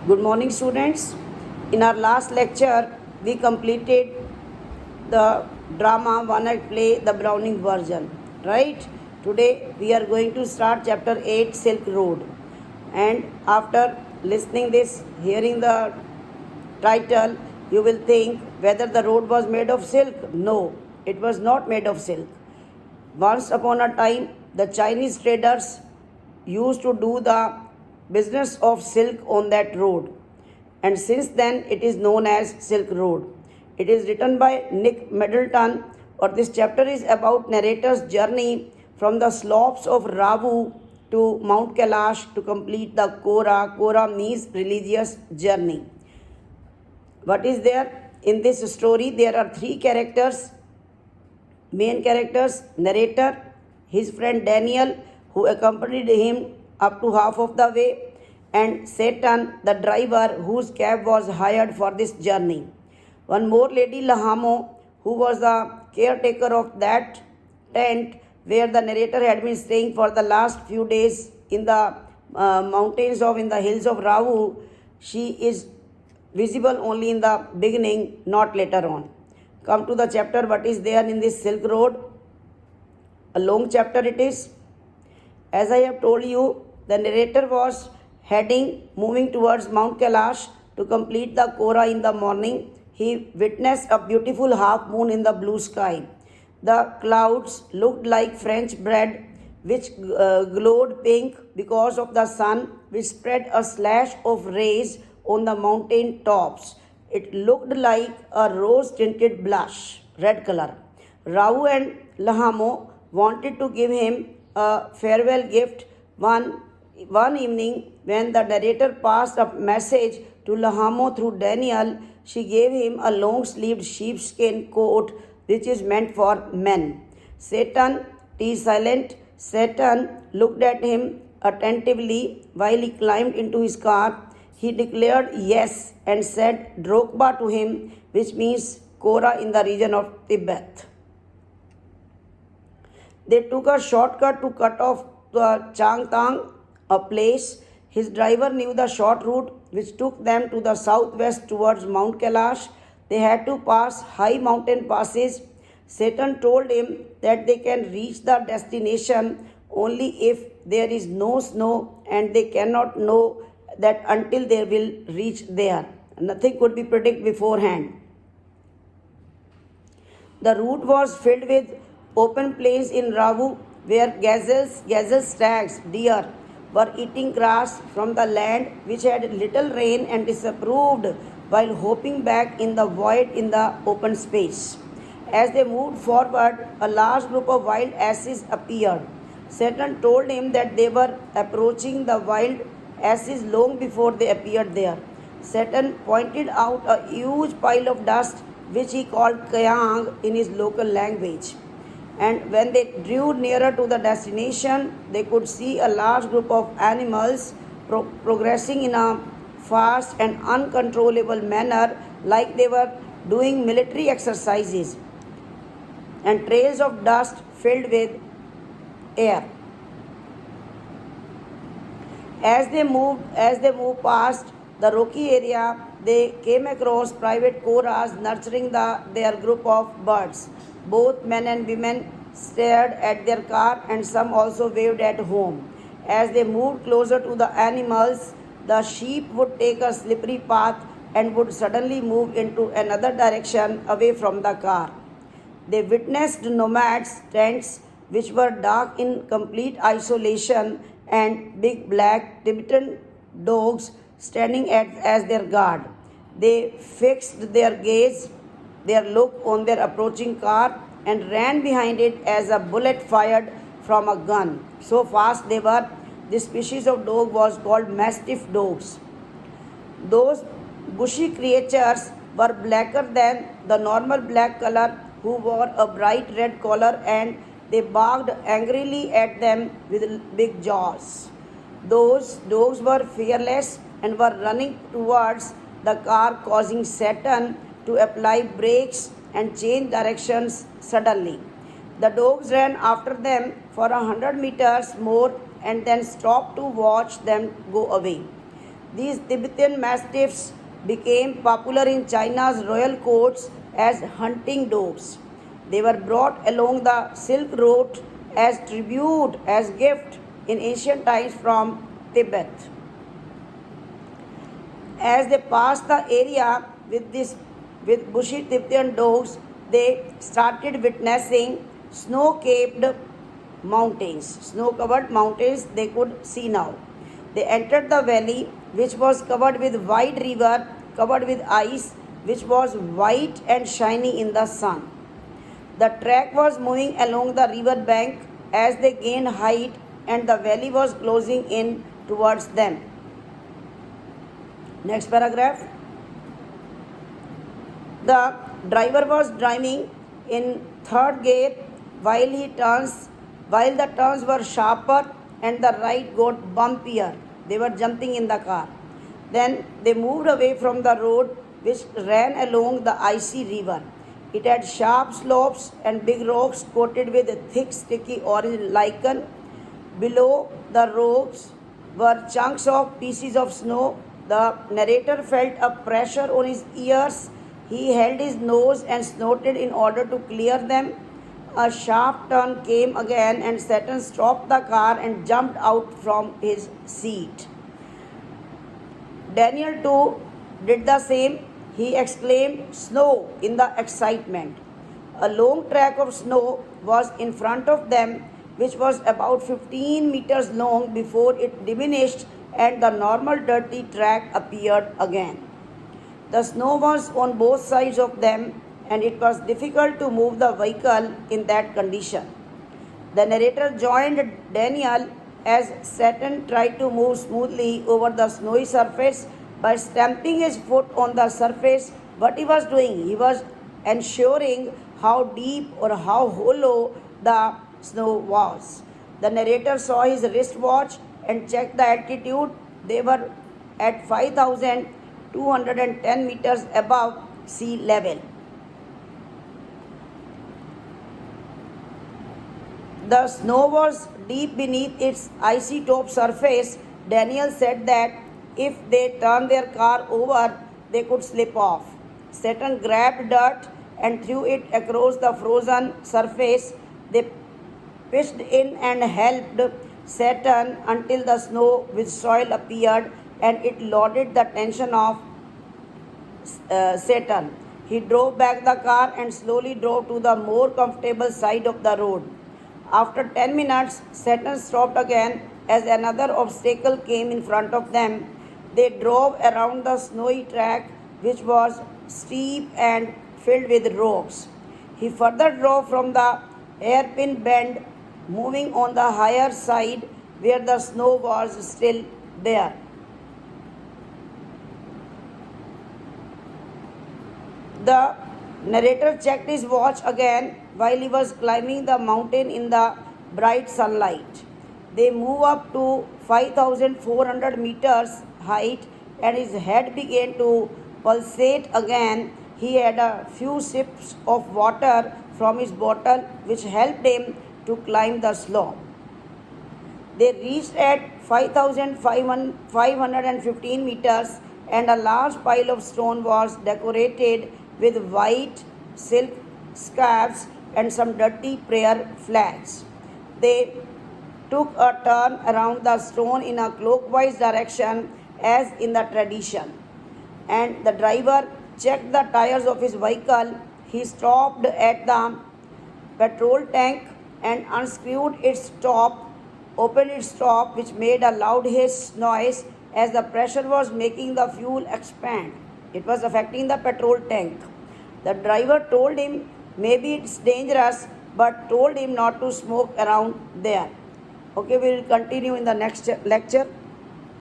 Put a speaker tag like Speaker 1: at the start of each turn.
Speaker 1: Good morning, students. In our last lecture, we completed the drama one act play, the Browning version, right? Today, we are going to start chapter 8, Silk Road. And after listening this, hearing the title, you will think whether the road was made of silk. No, it was not made of silk. Once upon a time, the Chinese traders used to do the business of silk on that road, and since then it is known as Silk Road. It is written by Nick Middleton, or this chapter is about narrator's journey from the slopes of Ravu to Mount Kailash to complete the Kora. Kora means religious journey. What is there in this story? There are three characters, main characters: narrator, his friend Daniel, who accompanied him up to half of the way, and Satan, the driver, whose cab was hired for this journey. One more lady, Lahamo, who was the caretaker of that tent where the narrator had been staying for the last few days in the mountains of in the hills of Ravu. She is visible only in the beginning, not later on. Come to the chapter, what is there in this Silk Road? A long chapter it is. As I have told you, the narrator was moving towards Mount Kailash to complete the Kora in the morning. He witnessed a beautiful half moon in the blue sky. The clouds looked like French bread, which glowed pink because of the sun, which spread a slash of rays on the mountain tops. It looked like a rose-tinted blush, red color. Rao and Lahamo wanted to give him a farewell gift. One evening, when the narrator passed a message to Lahamo through Daniel, she gave him a long-sleeved sheepskin coat which is meant for men. Satan, silent, Satan looked at him attentively while he climbed into his car. He declared yes and said Drogba to him, which means Kora in the region of Tibet. They took a shortcut to cut off the Changtang, a place. His driver knew the short route which took them to the southwest towards Mount Kailash. They had to pass high mountain passes. Satan told him that they can reach the destination only if there is no snow, and they cannot know that until they will reach there. Nothing could be predicted beforehand. The route was filled with open plains in Ravu, where gazelles, stags, deer were eating grass from the land which had little rain and disapproved, while hopping back in the void in the open space. As they moved forward, a large group of wild asses appeared. Satan told him that they were approaching the wild asses long before they appeared there. Satan pointed out a huge pile of dust which he called Kayang in his local language. And when they drew nearer to the destination, they could see a large group of animals progressing in a fast and uncontrollable manner, like they were doing military exercises, and trails of dust filled with air. As they moved past the rocky area, they came across private koras nurturing their group of birds. Both men and women stared at their car, and some also waved at home. As they moved closer to the animals, the sheep would take a slippery path and would suddenly move into another direction away from the car. They witnessed nomads' tents, which were dark in complete isolation, and big black Tibetan dogs standing as their guard. They fixed their look on their approaching car, and ran behind it as a bullet fired from a gun. So fast they were. This species of dog was called Mastiff dogs. Those bushy creatures were blacker than the normal black color, who wore a bright red collar, and they barked angrily at them with big jaws. Those dogs were fearless and were running towards the car, causing Satan to apply brakes and change directions suddenly. The dogs ran after them for 100 meters more and then stopped to watch them go away. These Tibetan Mastiffs became popular in China's royal courts as hunting dogs. They were brought along the Silk Road as tribute, as gift in ancient times from Tibet. As they passed the area with bushy Tibetan dogs, they started witnessing snow-capped mountains, snow-covered mountains they could see now. They entered the valley, which was covered with wide river, covered with ice, which was white and shiny in the sun. The track was moving along the river bank as they gained height, and the valley was closing in towards them. Next paragraph. The driver was driving in third gear while the turns were sharper and the ride got bumpier. They were jumping in the car. Then they moved away from the road which ran along the icy river. It had sharp slopes and big rocks coated with thick, sticky orange lichen. Below the rocks were chunks of pieces of snow. The narrator felt a pressure on his ears. He held his nose and snorted in order to clear them. A sharp turn came again, and Saturn stopped the car and jumped out from his seat. Daniel too did the same. He exclaimed, "Snow!" in the excitement. A long track of snow was in front of them, which was about 15 meters long before it diminished and the normal dirty track appeared again. The snow was on both sides of them, and it was difficult to move the vehicle in that condition. The narrator joined Daniel as Saturn tried to move smoothly over the snowy surface by stamping his foot on the surface. What he was doing, he was ensuring how deep or how hollow the snow was. The narrator saw his wristwatch and checked the altitude. They were at 5,210 meters above sea level. The snow was deep beneath its icy top surface. Daniel said that if they turned their car over, they could slip off. Saturn grabbed dirt and threw it across the frozen surface. They pitched in and helped Saturn until the snow with soil appeared, and it lowered the tension of Saturn. He drove back the car and slowly drove to the more comfortable side of the road. After 10 minutes, Saturn stopped again as another obstacle came in front of them. They drove around the snowy track, which was steep and filled with rocks. He further drove from the hairpin bend, moving on the higher side where the snow was still there. The narrator checked his watch again while he was climbing the mountain in the bright sunlight. They moved up to 5,400 meters height, and his head began to pulsate again. He had a few sips of water from his bottle, which helped him to climb the slope. They reached at 5,515 meters, and a large pile of stone was decorated with white silk scarves and some dirty prayer flags. They took a turn around the stone in a clockwise direction as in the tradition, and the driver checked the tires of his vehicle. He stopped at the petrol tank and unscrewed its top, opened its top, which made a loud hiss noise as the pressure was making the fuel expand. It was affecting the petrol tank. The driver told him maybe it's dangerous, but told him not to smoke around there. Okay, we will continue in the next lecture.